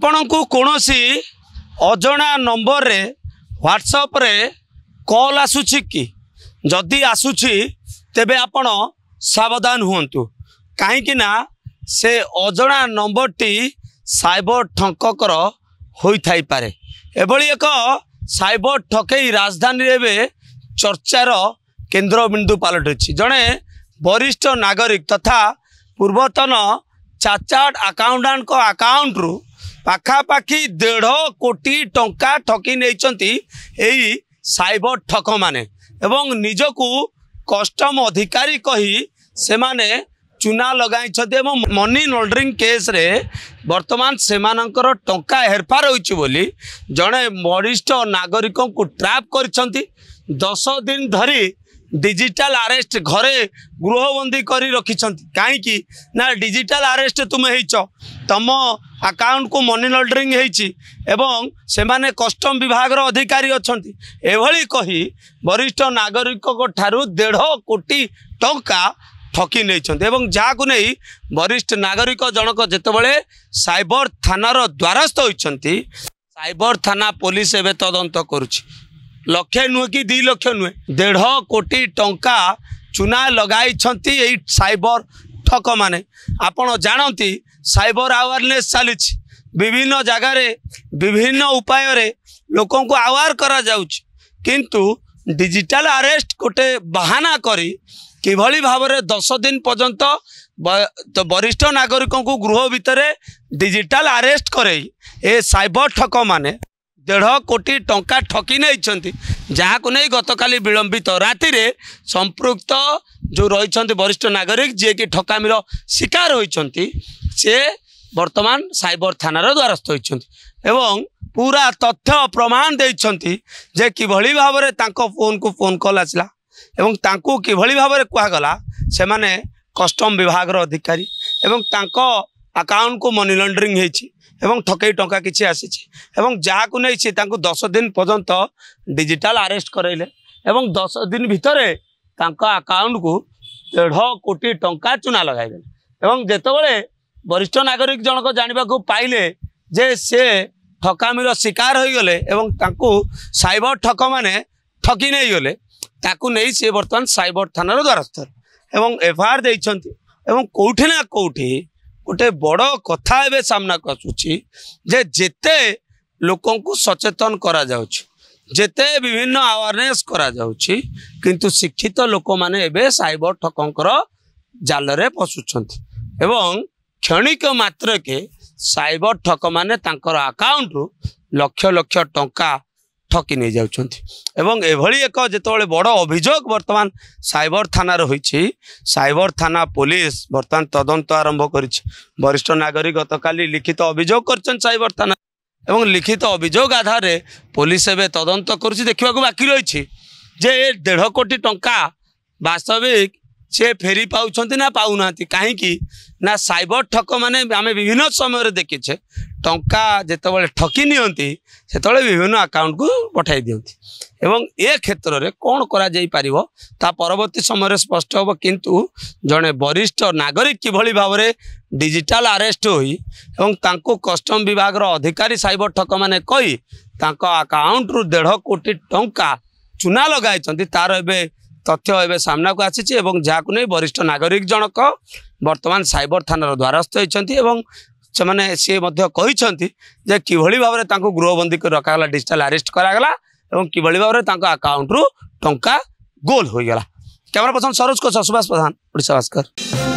आपण को कौनसी अजणा नंबर रे व्हाट्सएप रे कॉल आसुछि कि जदि आसुछि तेबे आपण सावधान हुंतु कहीं ना से अजणा नंबर टी साइबर ठंककर होई थाई पारे। एभली एक साइबर ठकई राजधानी रे चर्चार केन्द्र बिंदु पलटि। जड़े वरिष्ठ नागरिक तथा पूर्वतन चार्टर्ड अकाउंटेंट को अकाउंट रु पाखापाखि 1.5 कोटी टंका ठकी नहीं साइबर ठक माने एवं निजकू कस्टम अधिकारी कही से माने चुना लगाई मनी लॉन्ड्रिंग केस रे वर्तमान सेमानंकर टंका हेरफार होइछि बोली जड़े वरिष्ठ नागरिक को ट्रैप कर 10 दिन धरी डिजिटल अरेस्ट घरे गृहबंदी करी रखिछंती। काईकी ना डिजिटल अरेस्ट तुम हेइछ तम अकाउंट को मनी लॉन्ड्रिंग हेइछि एवं से माने कस्टम विभाग रो अधिकारी अछंती एभली कही वरिष्ठ नागरिक को ठारू 1.5 कोटी टंका ठकी नहीं एवं जहाँ को नहीं वरिष्ठ नागरिक जनक जेतेबेले साइबर थानार द्वारस्थ होइछंती साइबर थाना पुलिस एवं तदंत करुछि। लक्षे नुहे कि 2 लाख नुहे 1.5 कोटी टंका चुना लगाई साइबर ठक माने। आपण जानती साइबर अवेयरनेस चली विभिन्न जगार विभिन्न उपाय रे लोकों को अवेयर करा जाउछि किंतु डिजिटल अरेस्ट गोटे बहाना करी किभली भाव में 10 दिन पर्यंत वरिष्ठ नागरिकों को गृह भितर डिजिटल अरेस्ट करे ए साइबर ठक माने 1.5 कोटी टंका ठकी नहीं जहाँ को नहीं गतकाली विलंबित राति रे संपृक्त जो रही वरिष्ठ नागरिक जी की ठकामीर शिकार होती से वर्तमान साइबर थानार द्वारस्थ होती एवं पूरा तथ्य प्रमाण देइछंती जे किभली भाव में फोन को फोन कॉल आसला एवं तांको किभली भाव में कहगला से माने कस्टम विभाग अधिकारी एवं तांको अकाउंट को मनी लॉन्ड्रिंग होती एवं ठकई टंका किसी आसी एवं जहाँ को नहीं सी 10 दिन पर्यंत डिजिटल अरेस्ट करैले एवं 10 दिन भितर अकाउंट को 1.5 कोटी टंका चुना लगाइले एवं जेतेबेले वरिष्ठ नागरिक जनक जानिबा को पाइले जे से ठकामीर शिकार हो गले एवं तांको साइबर ठक माने ठकी नहीं गले ताकू नहीं सी वर्तमान साइबर थानार द्वारस्थ एवं एफआईआर देइछंती एवं कोठी ना कोठी गोटे बड़ कथा एवं सामना को आसुछि जे जेते लोकों को सचेतन करा जाउछि जेते विभिन्न अवेयरनेस करा जाउछि किंतु शिक्षित लोक माने एबे साइबर ठकंकर जाल रे फसुछंती एवं क्षणिक मात्र के साइबर ठक माने तांकर अकाउंट रु लक्ष लक्ष टंका ठकी नहीं जाउछंती एवं एभली एक जेतेबेले बड़ अभियोग वर्तमान साइबर थानार होइछि साइबर थाना पुलिस वर्तमान तदंत आरंभ करिछि। वरिष्ठ नागरिक गतकाली लिखित अभियोग करछन साइबर थाना एवं लिखित अभियोग आधार रे पुलिस एबे तदंत करुछि देखिबा को बाकी रहिछि जे 1.5 कोटी टंका वास्तविक से फेरी पाउछंती ना पाउनांती काहेकि ना साइबर ठक माने आमे विभिन्न समय रे देखिछे टंका जेतेबेले ठकी नियंती सेतेबेले विभिन्न अकाउंट को पठाई दियंती एवं ए क्षेत्र रे कोन करा जाई परिबो ता परवर्ती समय रे स्पष्ट होबो किंतु जने वरिष्ठ नागरिक किभली भाव में डिजिटल अरेस्ट होई एवं तांको कस्टम विभाग रो अधिकारी साइबर ठक माने कही तांको अकाउंट रु 1.5 कोटी टंका चुना लगाई तार एबे तथ्य एवं सामना को आसी जहाँ को नहीं वरिष्ठ नागरिक जनक वर्तमान साइबर थानार द्वारस्थ होती से माने सी जे किभली भाव में गृहबंदी कर रखागला डिजिटल अरेस्ट करागला और किभली भाव में अकाउंट रु टंका गोल हो गला। कैमरा पर्सन सरोज को सुभाष प्रधान, ओडिशा भास्कर।